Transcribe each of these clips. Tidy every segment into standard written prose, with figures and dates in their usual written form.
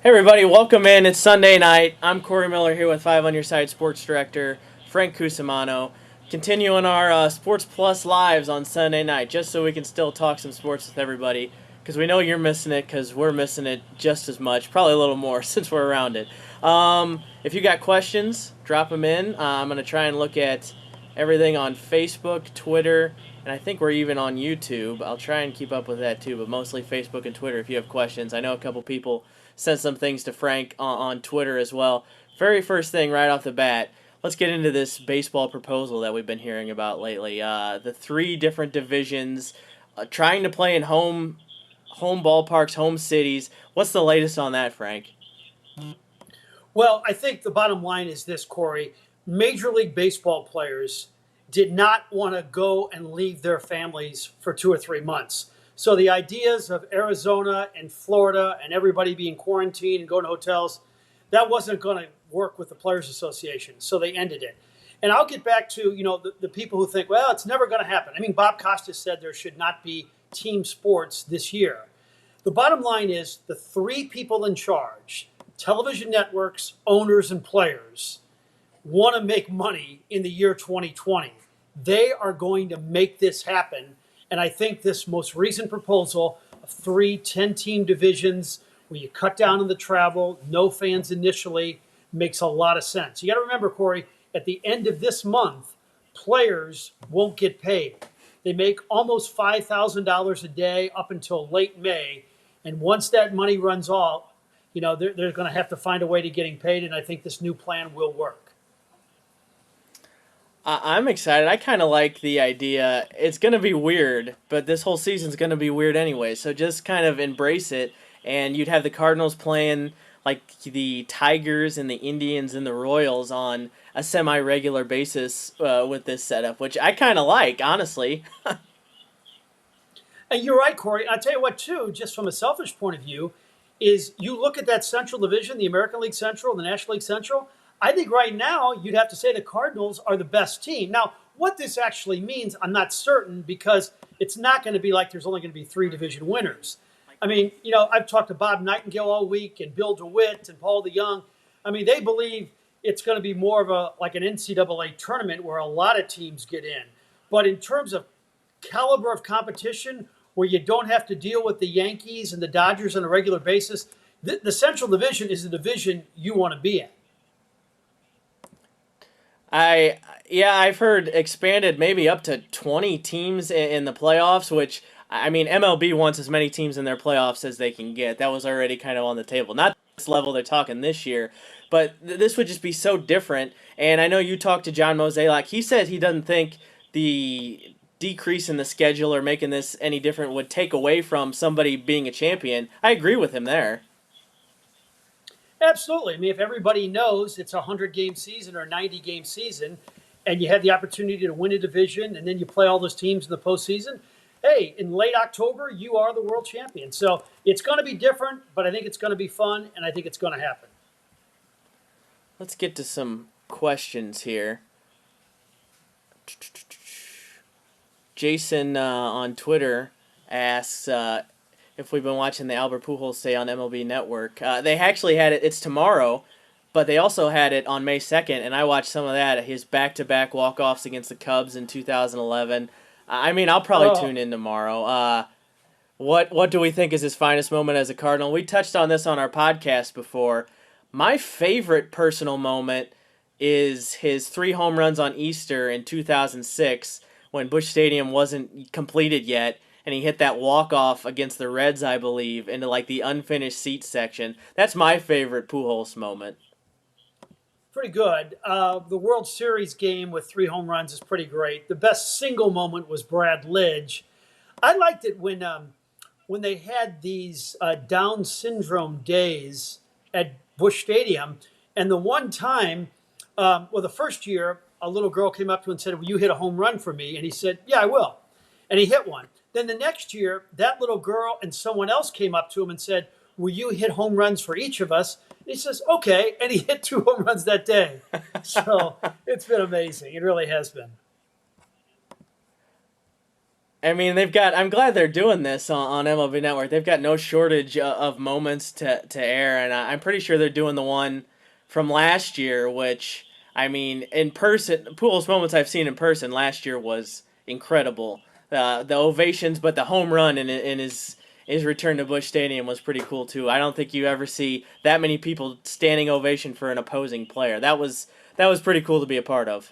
Hey everybody, welcome in. It's Sunday night. I'm Corey Miller here with Five on Your Side Sports Director Frank Cusimano, continuing our Sports Plus lives on Sunday night, just so we can still talk some sports with everybody, because we know you're missing it, because we're missing it just as much, probably a little more since we're around it. If you got questions, drop them in. I'm going to try and look at everything on Facebook, Twitter, and I think we're even on YouTube. I'll try and keep up with that too, but mostly Facebook and Twitter if you have questions. I know a couple people sent some things to Frank on Twitter as well. Very first thing right off the bat, let's get into this baseball proposal that we've been hearing about lately. The three different divisions, trying to play in home ballparks, home cities. What's the latest on that, Frank? Well, I think the bottom line is this, Corey. Major League Baseball players did not want to go and leave their families for 2 or 3 months. So the ideas of Arizona and Florida and everybody being quarantined and going to hotels, that wasn't going to work with the Players Association. So they ended it. And I'll get back to, the people who think, well, it's never going to happen. I mean, Bob Costas said there should not be team sports this year. The bottom line is the three people in charge, television networks, owners, and players, want to make money in the year 2020. They are going to make this happen. And I think this most recent proposal of 3 10-team divisions where you cut down on the travel, no fans initially, makes a lot of sense. You got to remember, Corey, at the end of this month, players won't get paid. They make almost $5,000 a day up until late May. And once that money runs off, they're going to have to find a way to getting paid. And I think this new plan will work. I'm excited. I kind of like the idea. It's going to be weird, but this whole season's going to be weird anyway. So just kind of embrace it. And you'd have the Cardinals playing like the Tigers and the Indians and the Royals on a semi-regular basis with this setup, which I kind of like, honestly. And you're right, Corey. I'll tell you what, too, just from a selfish point of view, is you look at that Central Division, the American League Central, the National League Central. I think right now you'd have to say the Cardinals are the best team. Now, what this actually means, I'm not certain because it's not going to be like there's only going to be 3 division winners. I mean, I've talked to Bob Nightingale all week and Bill DeWitt and Paul DeYoung. I mean, they believe it's going to be more of like an NCAA tournament where a lot of teams get in. But in terms of caliber of competition, where you don't have to deal with the Yankees and the Dodgers on a regular basis, the Central Division is the division you want to be in. I've heard expanded maybe up to 20 teams in the playoffs, which I mean MLB wants as many teams in their playoffs as they can get. That was already kind of on the table. Not this level they're talking this year, but this would just be so different. And I know you talked to John Mozeliak. He said he doesn't think the decrease in the schedule or making this any different would take away from somebody being a champion. I agree with him there. Absolutely. I mean, if everybody knows it's a 100-game season or a 90-game season, and you have the opportunity to win a division, and then you play all those teams in the postseason, hey, in late October, you are the world champion. So it's going to be different, but I think it's going to be fun, and I think it's going to happen. Let's get to some questions here. Jason on Twitter asks if we've been watching the Albert Pujols stay on MLB Network. They actually had it. It's tomorrow, but they also had it on May 2nd, and I watched some of that. His back-to-back walk-offs against the Cubs in 2011. I mean, I'll probably tune in tomorrow. What do we think is his finest moment as a Cardinal? We touched on this on our podcast before. My favorite personal moment is his 3 home runs on Easter in 2006 when Busch Stadium wasn't completed yet, and he hit that walk-off against the Reds, I believe, into like the unfinished seats section. That's my favorite Pujols moment. Pretty good. The World Series game with 3 home runs is pretty great. The best single moment was Brad Lidge. I liked it when they had these Down syndrome days at Busch Stadium, and the one time, the first year, a little girl came up to him and said, "Will you hit a home run for me?" And he said, "Yeah, I will." And he hit one. Then the next year, that little girl and someone else came up to him and said, "Will you hit home runs for each of us?" And he says, "Okay." And he hit 2 home runs that day. So it's been amazing. It really has been. I mean, they've got. I'm glad they're doing this on MLB Network. They've got no shortage of moments to air, and I'm pretty sure they're doing the one from last year, which I mean, in person, Pujols moments I've seen in person last year was incredible. The ovations, but the home run in his return to Busch Stadium was pretty cool too. I don't think you ever see that many people standing ovation for an opposing player. That was pretty cool to be a part of.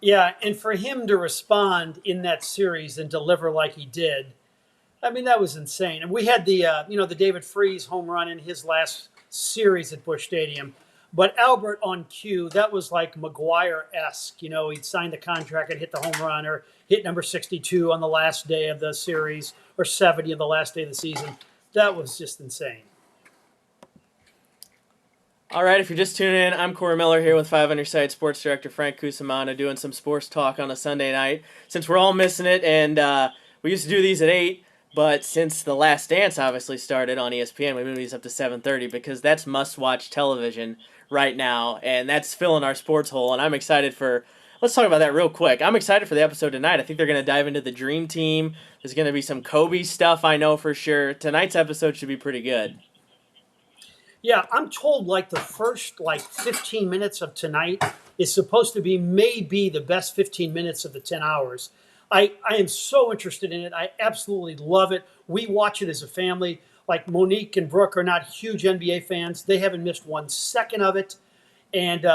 Yeah, and for him to respond in that series and deliver like he did, I mean, that was insane. And we had the David Freese home run in his last series at Busch Stadium. But Albert on cue, that was like McGuire-esque. He'd signed the contract and hit the home run or hit number 62 on the last day of the series or 70 on the last day of the season. That was just insane. All right, if you're just tuning in, I'm Corey Miller here with 5 on Your Side Sports Director Frank Cusimano doing some sports talk on a Sunday night. Since we're all missing it, and we used to do these at 8, but since The Last Dance obviously started on ESPN, we moved these up to 7:30 because that's must-watch television right now, and that's filling our sports hole, and I'm excited for... Let's talk about that real quick. I'm excited for the episode tonight. I think they're going to dive into the Dream Team. There's going to be some Kobe stuff, I know for sure. Tonight's episode should be pretty good. Yeah, I'm told like the first 15 minutes of tonight is supposed to be maybe the best 15 minutes of the 10 hours. I am so interested in it. I absolutely love it. We watch it as a family. Like Monique and Brooke are not huge NBA fans. They haven't missed 1 second of it. And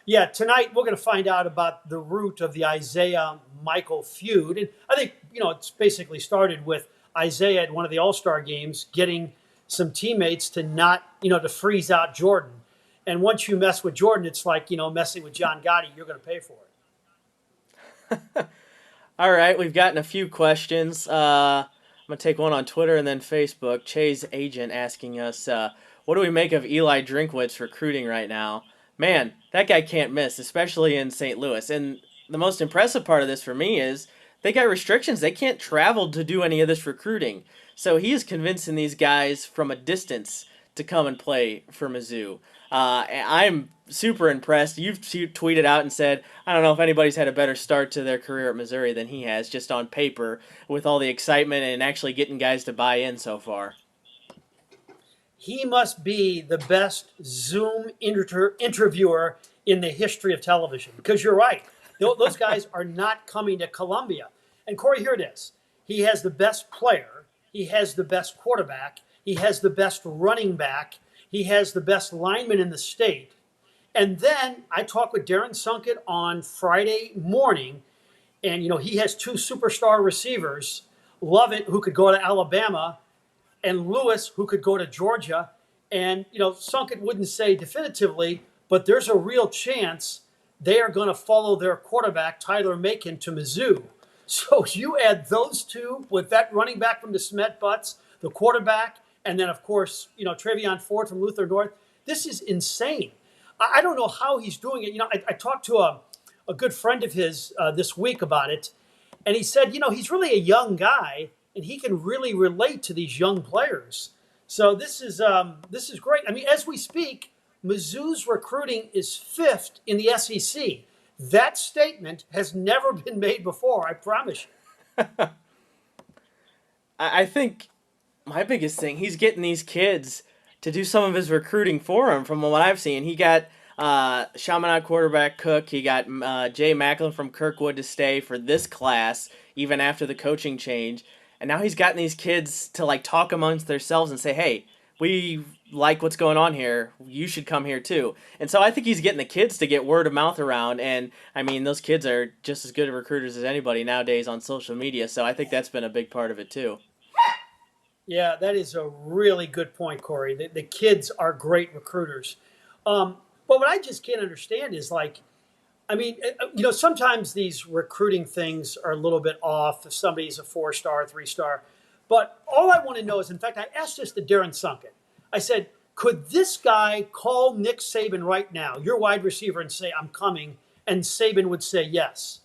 yeah, tonight we're going to find out about the root of the Isaiah Michael feud. And I think, it's basically started with Isaiah at one of the All-Star games getting some teammates to not, to freeze out Jordan. And once you mess with Jordan, it's like, messing with John Gotti, you're going to pay for it. All right, we've gotten a few questions. I'm going to take one on Twitter and then Facebook. Che's agent asking us, what do we make of Eli Drinkwitz's recruiting right now? Man, that guy can't miss, especially in St. Louis. And the most impressive part of this for me is they got restrictions. They can't travel to do any of this recruiting. So he is convincing these guys from a distance to come and play for Mizzou. I'm super impressed. You've tweeted out and said, I don't know if anybody's had a better start to their career at Missouri than he has, just on paper, with all the excitement and actually getting guys to buy in so far. He must be the best Zoom interviewer in the history of television, because you're right. Those guys are not coming to Columbia. And Corey, here it is. He has the best player. He has the best quarterback. He has the best running back. He has the best lineman in the state. And then I talked with Darren Sunkett on Friday morning, and, he has 2 superstar receivers, Lovett, who could go to Alabama, and Lewis, who could go to Georgia. And, Sunkett wouldn't say definitively, but there's a real chance they are going to follow their quarterback, Tyler Macon, to Mizzou. So you add those two with that running back from the Smet Butts, the quarterback, and then, of course, Travion Ford from Luther North. This is insane. I don't know how he's doing it. I talked to a good friend of his this week about it, and he said, he's really a young guy, and he can really relate to these young players. So this is great. I mean, as we speak, Mizzou's recruiting is 5th in the SEC. That statement has never been made before, I promise you. I think my biggest thing, he's getting these kids to do some of his recruiting for him from what I've seen. He got Chaminade quarterback Cook. He got Jay Macklin from Kirkwood to stay for this class, even after the coaching change. And now he's gotten these kids to talk amongst themselves and say, hey, we like what's going on here. You should come here too. And so I think he's getting the kids to get word of mouth around. And I mean, those kids are just as good recruiters as anybody nowadays on social media. So I think that's been a big part of it too. Yeah, that is a really good point, Corey. The kids are great recruiters. But what I just can't understand is sometimes these recruiting things are a little bit off if somebody's a 4-star, 3-star. But all I want to know is, in fact, I asked this to Darren Sunkett. I said, could this guy call Nick Saban right now, your wide receiver, and say, I'm coming, and Saban would say yes?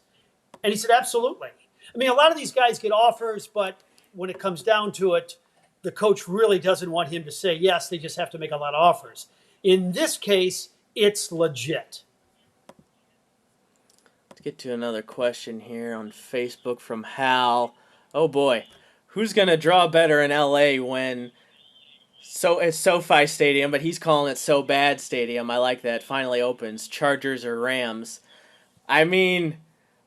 And he said, absolutely. I mean, a lot of these guys get offers, but when it comes down to it, the coach really doesn't want him to say yes. They just have to make a lot of offers. In this case, it's legit. get to another question here on Facebook from Hal. Oh boy, who's gonna draw better in LA when it's SoFi Stadium, but he's calling it So Bad Stadium. I like that. Finally opens. Chargers or Rams? I mean,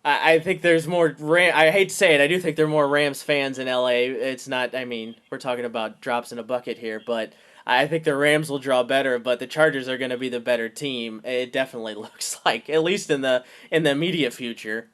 I think there's more I hate to say it. I do think there are more Rams fans in LA. It's not. I mean, we're talking about drops in a bucket here, but I think the Rams will draw better. But the Chargers are going to be the better team. It definitely looks like, at least in the immediate future.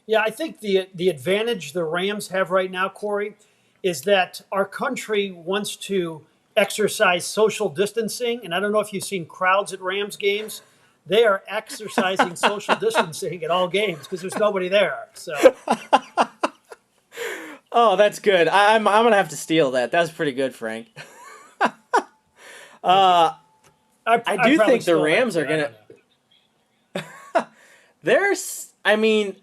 Yeah, I think the advantage the Rams have right now, Corey, is that our country wants to exercise social distancing, and I don't know if you've seen crowds at Rams games. They are exercising social distancing at all games because there's nobody there. So Oh, that's good. I'm gonna have to steal that. That was pretty good, Frank. I I do probably think the stole that, Rams are but I gonna. don't know. I mean,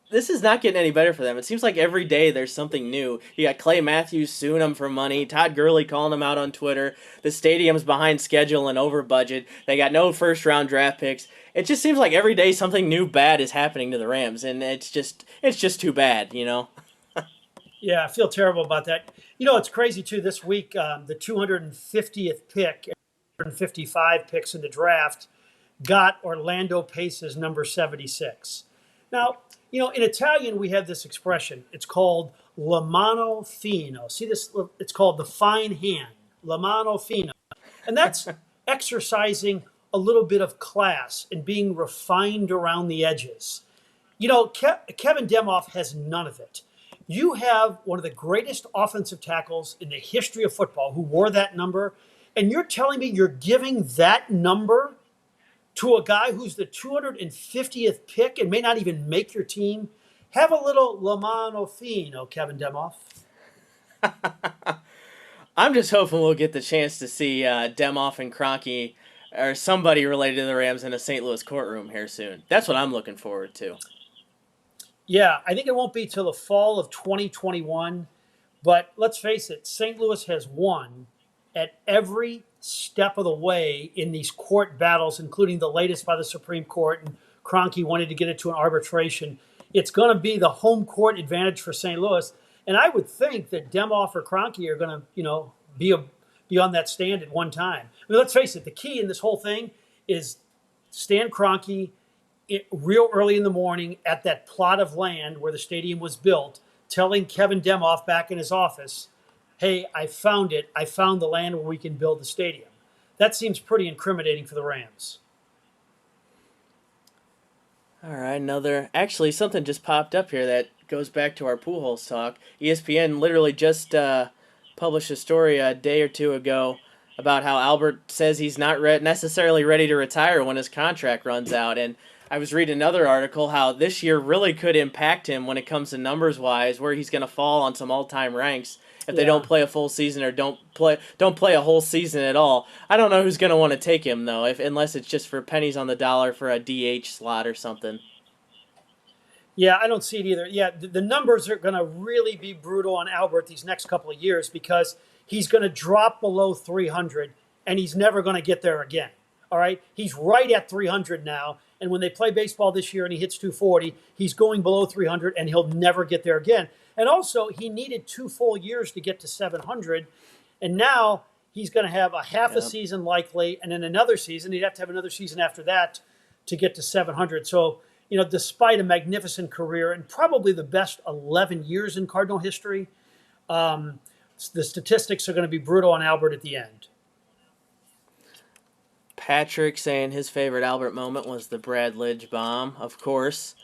this is not getting any better for them. It seems like every day there's something new. You got Clay Matthews suing them for money, Todd Gurley calling them out on Twitter. The stadium's behind schedule and over budget. They got no first round draft picks. It just seems like every day something new bad is happening to the Rams, and it's just too bad, you know. Yeah, I feel terrible about that. You know, it's crazy too. This week, the 250th pick, 255 picks in the draft, got Orlando Pace's number 76. Now, you know, in Italian, we have this expression. It's called la mano fino. See this? It's called the fine hand, la mano fino. And that's exercising a little bit of class and being refined around the edges. You know, Kevin Demoff has none of it. You have one of the greatest offensive tackles in the history of football who wore that number, and you're telling me you're giving that number to a guy who's the 250th pick and may not even make your team? Have a little La Mano Fino, Kevin Demoff. I'm just hoping we'll get the chance to see Demoff and Kroenke or somebody related to the Rams in a St. Louis courtroom here soon. That's what I'm looking forward to. Yeah, I think it won't be till the fall of 2021. But let's face it, St. Louis has won at every step of the way in these court battles, including the latest by the Supreme Court. And Kroenke wanted to get it to an arbitration. It's going to be the home court advantage for St. Louis. And I would think that Demoff or Kroenke are going to, be on that stand at one time. I mean, let's face it, the key in this whole thing is Stan Kroenke real early in the morning at that plot of land where the stadium was built, telling Kevin Demoff back in his office, hey, I found it. I found the land where we can build the stadium. That seems pretty incriminating for the Rams. All right, actually, something just popped up here that goes back to our Pujols talk. ESPN literally just published a story a day or two ago about how Albert says he's not necessarily ready to retire when his contract runs out. And I was reading another article how this year really could impact him when it comes to numbers-wise, where he's going to fall on some all-time ranks if they don't play a full season or don't play a whole season at all. I don't know who's going to want to take him, though, unless it's just for pennies on the dollar for a DH slot or something. Yeah, I don't see it either. Yeah, the numbers are going to really be brutal on Albert these next couple of years because he's going to drop below 300 and he's never going to get there again. All right? He's right at 300 now. And when they play baseball this year and he hits 240, he's going below 300 and he'll never get there again. And also, he needed 2 full years to get to 700. And now he's going to have a half a season likely and then another season. He'd have to have another season after that to get to 700. So, despite a magnificent career and probably the best 11 years in Cardinal history, the statistics are going to be brutal on Albert at the end. Patrick saying his favorite Albert moment was the Brad Lidge bomb, of course.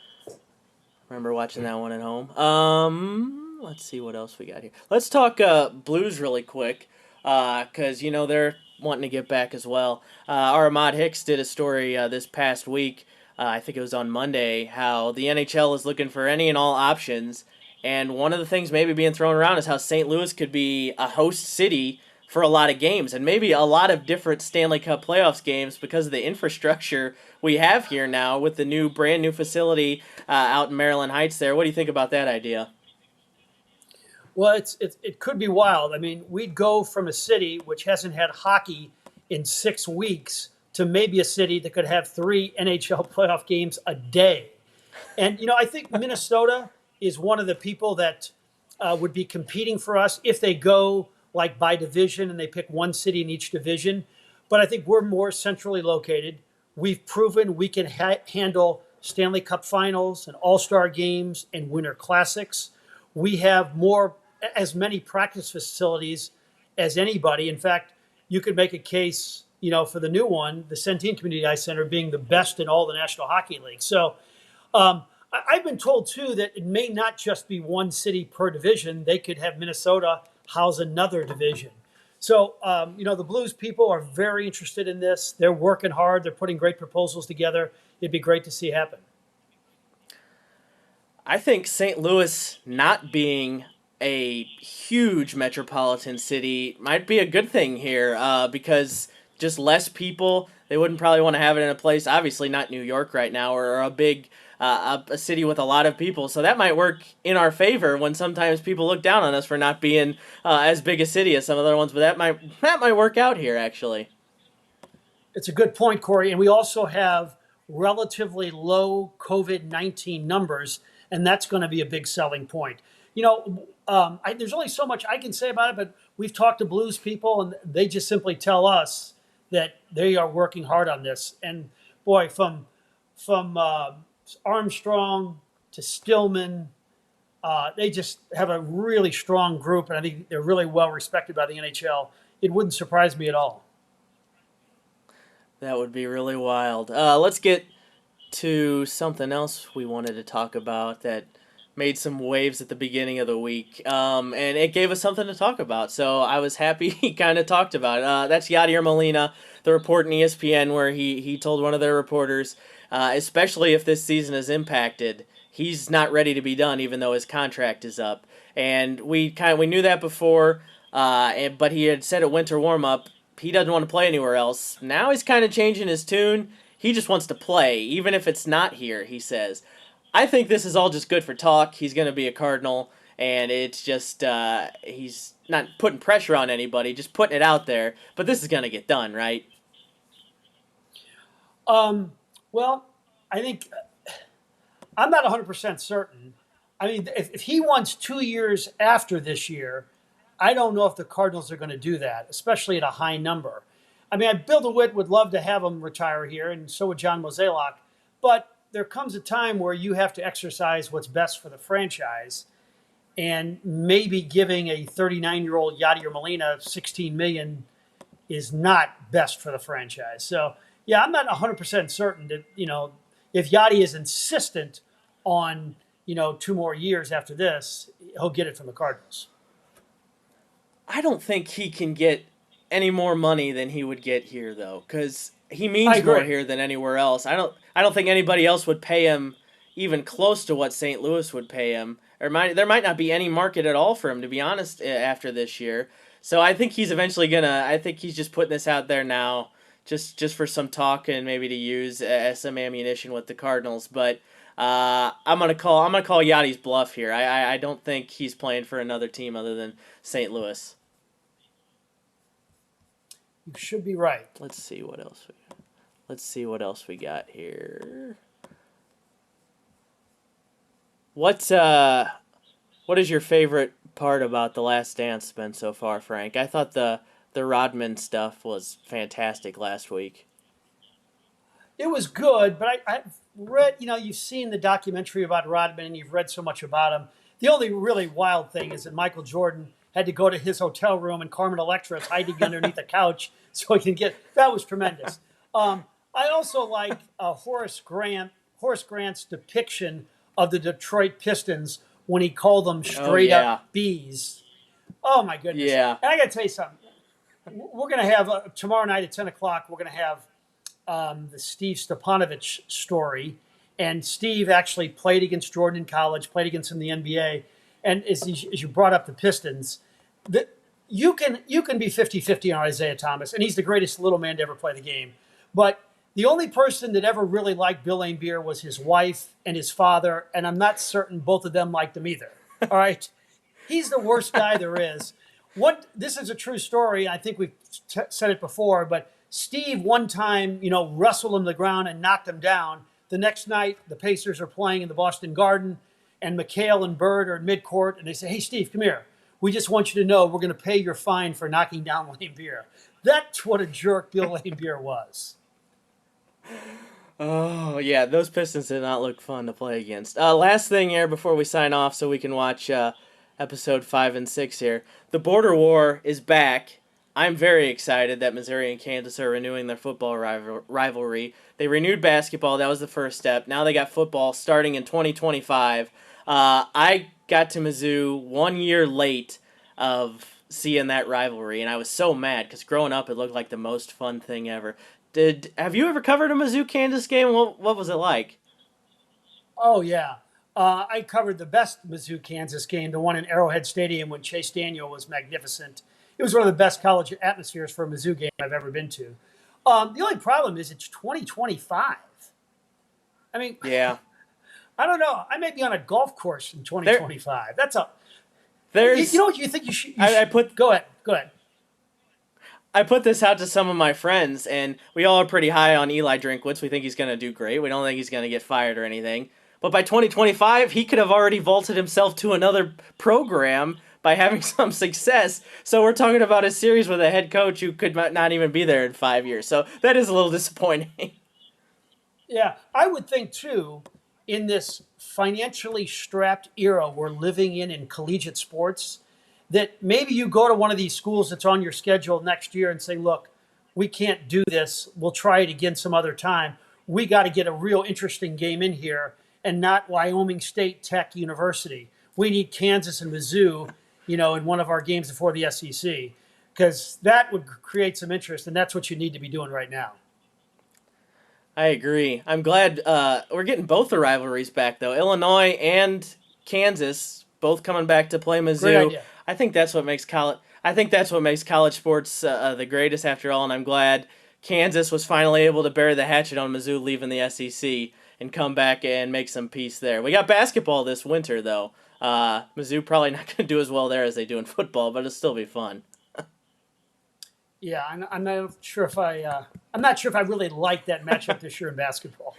Remember watching that one at home. Let's see what else we got here. Let's talk Blues really quick, because they're wanting to get back as well. Our Ahmad Hicks did a story this past week. I think it was on Monday, how the NHL is looking for any and all options, and one of the things maybe being thrown around is how St. Louis could be a host city for a lot of games, and maybe a lot of different Stanley Cup playoffs games because of the infrastructure we have here now with the brand new facility out in Maryland Heights there. What do you think about that idea? Well, it could be wild. I mean, we'd go from a city which hasn't had hockey in 6 weeks to maybe a city that could have 3 NHL playoff games a day. And, I think Minnesota is one of the people that would be competing for us if they go like by division and they pick one city in each division. But I think we're more centrally located. We've proven we can handle Stanley Cup finals and all-star games and winter classics. We have as many practice facilities as anybody. In fact, you could make a case, for the new one, the Centene Community Ice Center being the best in all the National Hockey League. So I've been told, too, that it may not just be one city per division. They could have Minnesota house another division. So, the Blues people are very interested in this. They're working hard. They're putting great proposals together. It'd be great to see happen. I think St. Louis not being a huge metropolitan city might be a good thing here because just less people. They wouldn't probably want to have it in a place, obviously not New York right now, or a big a city with a lot of people. So that might work in our favor when sometimes people look down on us for not being as big a city as some other ones. But that might work out here, actually. It's a good point, Corey. And we also have relatively low COVID-19 numbers, and that's going to be a big selling point. There's only so much I can say about it, but we've talked to Blues people, and they just simply tell us that they are working hard on this. And boy, from Armstrong to Stillman, they just have a really strong group, and I think they're really well respected by the NHL. It wouldn't surprise me at all. That would be really wild. Let's get to something else we wanted to talk about that made some waves at the beginning of the week, and it gave us something to talk about. So I was happy he kind of talked about it. That's Yadier Molina, the report in ESPN where he told one of their reporters, especially if this season is impacted, he's not ready to be done even though his contract is up. And we knew that before, but he had said at winter warm-up he doesn't want to play anywhere else. Now he's kind of changing his tune. He just wants to play, even if it's not here, he says. I think this is all just good for talk. He's going to be a Cardinal, and it's just he's not putting pressure on anybody, just putting it out there. But this is going to get done, right? Well, I think I'm not 100% certain. I mean, if he wants 2 years after this year, I don't know if the Cardinals are going to do that, especially at a high number. I mean, Bill DeWitt would love to have him retire here, and so would John Mozeliak. But there comes a time where you have to exercise what's best for the franchise, and maybe giving a 39-year-old Yadier Molina $16 million is not best for the franchise. So, yeah, I'm not 100% certain that, if Yadi is insistent on, 2 more years after this, he'll get it from the Cardinals. I don't think he can get any more money than he would get here, though, because he means more here than anywhere else. I don't think anybody else would pay him even close to what St. Louis would pay him. There might not be any market at all for him, to be honest, after this year. So I think he's eventually I think he's just putting this out there now, just for some talk and maybe to use as some ammunition with the Cardinals. But I'm gonna call Yadi's bluff here. I don't think he's playing for another team other than St. Louis. You should be right. Let's see what else we got here. What is your favorite part about The Last Dance been so far, Frank? I thought the Rodman stuff was fantastic last week. It was good, but I've read, you've seen the documentary about Rodman and you've read so much about him. The only really wild thing is that Michael Jordan had to go to his hotel room and Carmen Electra is hiding underneath the couch so he can get. That was tremendous. I also like Horace Grant's depiction of the Detroit Pistons when he called them straight up bees. Oh my goodness! Yeah. And I got to tell you something. We're going to have tomorrow night at 10:00. We're going to have the Steve Stepanovich story, and Steve actually played against Jordan in college, played against him in the NBA. And as you brought up the Pistons, you can be 50-50 on Isaiah Thomas, and he's the greatest little man to ever play the game. But the only person that ever really liked Bill Laimbeer was his wife and his father, and I'm not certain both of them liked him either. All right? He's the worst guy there is. This is a true story. I think we've said it before, but Steve one time, wrestled him to the ground and knocked him down. The next night, the Pacers are playing in the Boston Garden, and McHale and Bird are in midcourt, and they say, "Hey, Steve, come here. We just want you to know we're going to pay your fine for knocking down Laimbeer." That's what a jerk Bill Laimbeer was. Oh, yeah, those Pistons did not look fun to play against. Last thing here before we sign off so we can watch episode 5 and 6 here. The border war is back. I'm very excited that Missouri and Kansas are renewing their football rivalry. They renewed basketball. That was the first step. Now they got football starting in 2025. I got to Mizzou 1 year late of seeing that rivalry, and I was so mad because growing up it looked like the most fun thing ever. Have you ever covered a Mizzou-Kansas game? What was it like? Oh, yeah. I covered the best Mizzou-Kansas game, the one in Arrowhead Stadium when Chase Daniel was magnificent. It was one of the best college atmospheres for a Mizzou game I've ever been to. The only problem is it's 2025. I mean, Yeah. I don't know. I may be on a golf course in 2025. There's. You know what you think you should? I put. Go ahead. I put this out to some of my friends, and we all are pretty high on Eli Drinkwitz. We think he's going to do great. We don't think he's going to get fired or anything. But by 2025, he could have already vaulted himself to another program by having some success. So we're talking about a series with a head coach who could not even be there in 5 years. So that is a little disappointing. Yeah, I would think, too, in this financially strapped era we're living in collegiate sports, that maybe you go to one of these schools that's on your schedule next year and say, look, we can't do this. We'll try it again some other time. We got to get a real interesting game in here and not Wyoming State Tech University. We need Kansas and Mizzou, in one of our games before the SEC, because that would create some interest, and that's what you need to be doing right now. I agree. I'm glad we're getting both the rivalries back, though. Illinois and Kansas both coming back to play Mizzou. Great idea. I think that's what makes college. I think that's what makes college sports the greatest, after all. And I'm glad Kansas was finally able to bury the hatchet on Mizzou leaving the SEC and come back and make some peace there. We got basketball this winter, though. Mizzou probably not going to do as well there as they do in football, but it'll still be fun. Yeah, I'm not sure if I really like that matchup this year in basketball.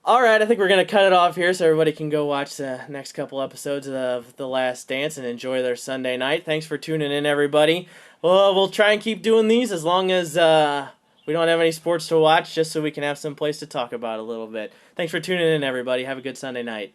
All right, I think we're going to cut it off here so everybody can go watch the next couple episodes of The Last Dance and enjoy their Sunday night. Thanks for tuning in, everybody. Well, we'll try and keep doing these as long as we don't have any sports to watch, just so we can have some place to talk about a little bit. Thanks for tuning in, everybody. Have a good Sunday night.